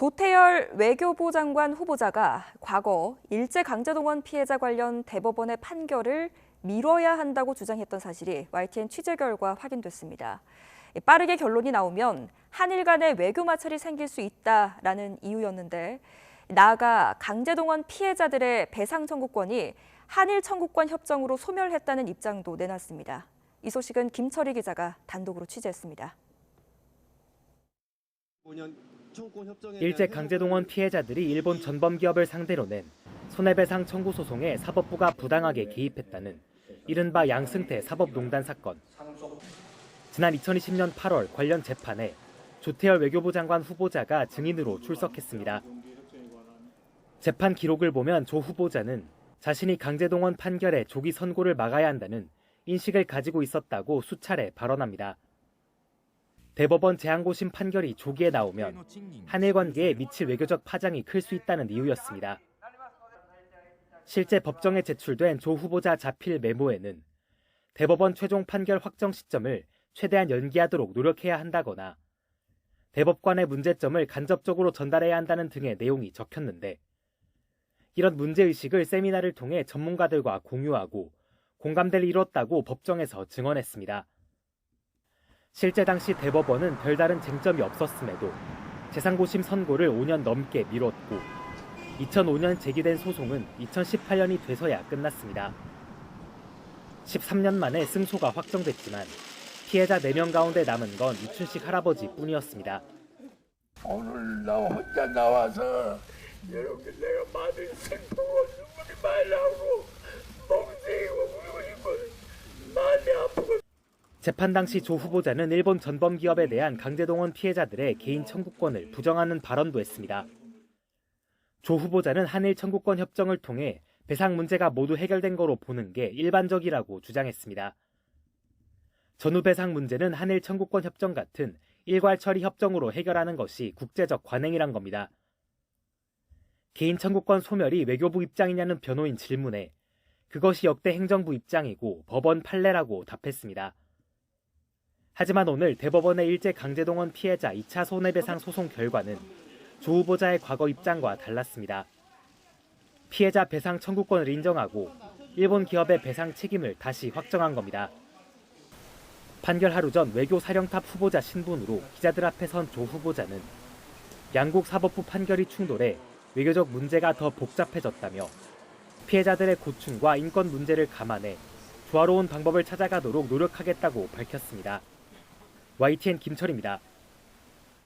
조태열 외교부 장관 후보자가 과거 일제강제동원 피해자 관련 대법원의 판결을 미뤄야 한다고 주장했던 사실이 YTN 취재 결과 확인됐습니다. 빠르게 결론이 나오면 한일 간의 외교 마찰이 생길 수 있다라는 이유였는데, 나아가 강제동원 피해자들의 배상 청구권이 한일 청구권 협정으로 소멸했다는 입장도 내놨습니다. 이 소식은 김철희 기자가 단독으로 취재했습니다. 일제 강제동원 피해자들이 일본 전범기업을 상대로 낸 손해배상 청구 소송에 사법부가 부당하게 개입했다는 이른바 양승태 사법농단 사건. 지난 2020년 8월 관련 재판에 조태열 외교부 장관 후보자가 증인으로 출석했습니다. 재판 기록을 보면 조 후보자는 자신이 강제동원 판결의 조기 선고를 막아야 한다는 인식을 가지고 있었다고 수차례 발언합니다. 대법원 재항고심 판결이 조기에 나오면 한일 관계에 미칠 외교적 파장이 클 수 있다는 이유였습니다. 실제 법정에 제출된 조 후보자 자필 메모에는 대법원 최종 판결 확정 시점을 최대한 연기하도록 노력해야 한다거나 대법관의 문제점을 간접적으로 전달해야 한다는 등의 내용이 적혔는데, 이런 문제의식을 세미나를 통해 전문가들과 공유하고 공감대를 이뤘다고 법정에서 증언했습니다. 실제 당시 대법원은 별다른 쟁점이 없었음에도 재상고심 선고를 5년 넘게 미뤘고 2005년 제기된 소송은 2018년이 돼서야 끝났습니다. 13년 만에 승소가 확정됐지만 피해자 4명 가운데 남은 건 이춘식 할아버지뿐이었습니다. 오늘 나 혼자 나와서 여러분 내가 많은 슬프고 눈물이 많이 나오고 멍청이고 울고 싶고 많이 아프고. 재판 당시 조 후보자는 일본 전범기업에 대한 강제동원 피해자들의 개인 청구권을 부정하는 발언도 했습니다. 조 후보자는 한일 청구권 협정을 통해 배상 문제가 모두 해결된 거로 보는 게 일반적이라고 주장했습니다. 전후 배상 문제는 한일 청구권 협정 같은 일괄 처리 협정으로 해결하는 것이 국제적 관행이란 겁니다. 개인 청구권 소멸이 외교부 입장이냐는 변호인 질문에 그것이 역대 행정부 입장이고 법원 판례라고 답했습니다. 하지만 오늘 대법원의 일제 강제동원 피해자 2차 손해배상 소송 결과는 조 후보자의 과거 입장과 달랐습니다. 피해자 배상 청구권을 인정하고 일본 기업의 배상 책임을 다시 확정한 겁니다. 판결 하루 전 외교사령탑 후보자 신분으로 기자들 앞에 선 조 후보자는 양국 사법부 판결이 충돌해 외교적 문제가 더 복잡해졌다며 피해자들의 고충과 인권 문제를 감안해 조화로운 방법을 찾아가도록 노력하겠다고 밝혔습니다. YTN 김철희입니다.